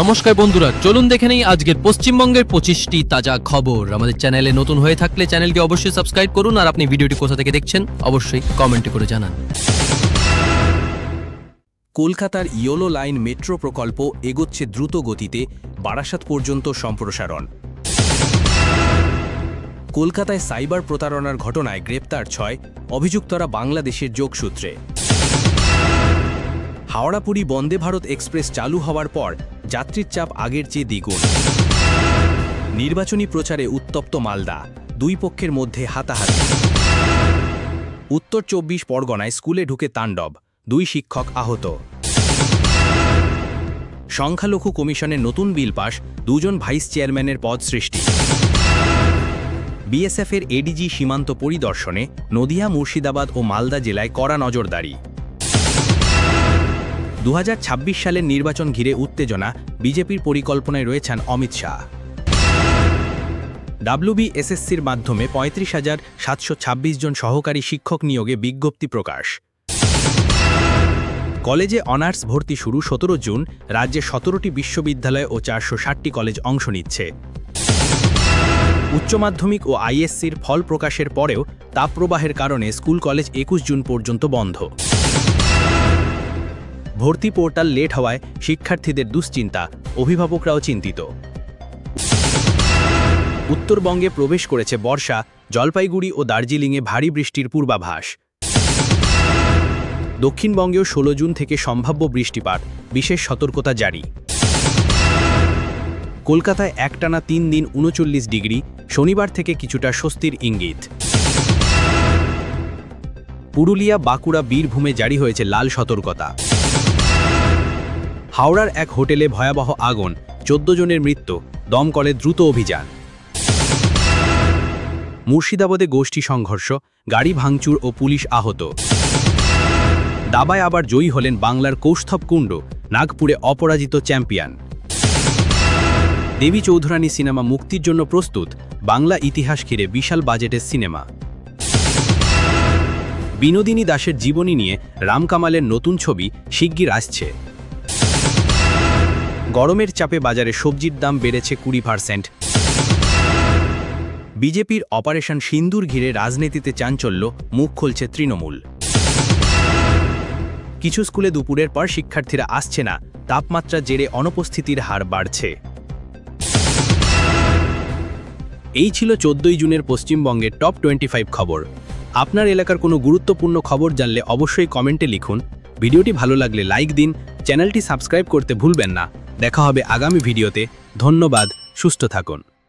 নমস্কার বন্ধুরা, চলুন দেখে নেই আজকের পশ্চিমবঙ্গের 25টি তাজা খবর। আমাদের চ্যানেলে নতুন হয়ে থাকলে চ্যানেলটি অবশ্যই সাবস্ক্রাইব করুন, আর আপনি ভিডিওটি কোথা থেকে দেখছেন অবশ্যই কমেন্টে করে জানান। কলকাতার ইয়োলো লাইন মেট্রো প্রকল্প এগোচ্ছে দ্রুত গতিতে, বারাসাত পর্যন্ত সম্প্রসারণ। কলকাতায় সাইবার প্রতারণার ঘটনায় গ্রেপ্তার 6 অভিযুক্তরা বাংলাদেশের যোগসূত্রে। হাওড়া-পুরী বন্দে ভারত এক্সপ্রেস চালু হওয়ার পর যাত্রীর চাপ আগের চেয়ে দ্বিগুণ। নির্বাচনী প্রচারে উত্তপ্ত মালদা, দুই পক্ষের মধ্যে হাতাহাতি। উত্তর 24 পরগনায় স্কুলে ঢুকে তাণ্ডব, 2 শিক্ষক আহত। সংখ্যালঘু কমিশনের নতুন বিল পাস, 2 জন ভাইস চেয়ারম্যানের পদ সৃষ্টি। বিএসএফের এডিজি সীমান্ত পরিদর্শনে, নদিয়া, মুর্শিদাবাদ ও মালদা জেলায় কড়া নজরদারি। 2026 সালের নির্বাচন ঘিরে উত্তেজনা, বিজেপির পরিকল্পনায় রয়েছেন অমিত শাহ। WBSSCর মাধ্যমে 35,726 জন সহকারী শিক্ষক নিয়োগে বিজ্ঞপ্তি প্রকাশ। কলেজে অনার্স ভর্তি শুরু 17 জুন, রাজ্যে 17টি বিশ্ববিদ্যালয় ও 460টি কলেজ অংশ নিচ্ছে। উচ্চ মাধ্যমিক ও আইএসসির ফল প্রকাশের পরেও তাপপ্রবাহের কারণে স্কুল কলেজ 21 জুন পর্যন্ত বন্ধ। ভর্তি পোর্টাল লেট হওয়ায় শিক্ষার্থীদের দুশ্চিন্তা, অভিভাবকরাও চিন্তিত। উত্তরবঙ্গে প্রবেশ করেছে বর্ষা, জলপাইগুড়ি ও দার্জিলিংয়ে ভারী বৃষ্টির পূর্বাভাস। দক্ষিণবঙ্গেও 16 জুন থেকে সম্ভাব্য বৃষ্টিপাত, বিশেষ সতর্কতা জারি। কলকাতায় একটানা 3 দিন 39 ডিগ্রি, শনিবার থেকে কিছুটা স্বস্তির ইঙ্গিত। পুরুলিয়া, বাঁকুড়া, বীরভূমে জারি হয়েছে লাল সতর্কতা। হাওড়ার এক হোটেলে ভয়াবহ আগুন, 14 জনের মৃত্যু, দমকলে দ্রুত অভিযান। মুর্শিদাবাদে গোষ্ঠী সংঘর্ষ, গাড়ি ভাঙচুর ও পুলিশ আহত। দাবায় আবার জয়ী হলেন বাংলার কৌস্তভ কুণ্ডু, নাগপুরে অপরাজিত চ্যাম্পিয়ন। দেবী চৌধুরানী সিনেমা মুক্তির জন্য প্রস্তুত, বাংলা ইতিহাস ঘিরে বিশাল বাজেটের সিনেমা। বিনোদিনী দাসের জীবনী নিয়ে রাম কামালের নতুন ছবি শিগগির আসছে। গরমের চাপে বাজারে সবজির দাম বেড়েছে 20%। বিজেপির অপারেশন সিন্দুর ঘিরে রাজনীতিতে চাঞ্চল্য, মুখ খুলছে তৃণমূল। কিছু স্কুলে দুপুরের পর শিক্ষার্থীরা আসছে না, তাপমাত্রা জেরে অনুপস্থিতির হার বাড়ছে। এই ছিল 14 জুনের পশ্চিমবঙ্গের টপ 25 খবর। আপনার এলাকার কোনো গুরুত্বপূর্ণ খবর জানলে অবশ্যই কমেন্টে লিখুন। ভিডিওটি ভালো লাগলে লাইক দিন, চ্যানেলটি সাবস্ক্রাইব করতে ভুলবেন না। দেখা হবে আগামী ভিডিওতে। ধন্যবাদ, সুস্থ থাকুন।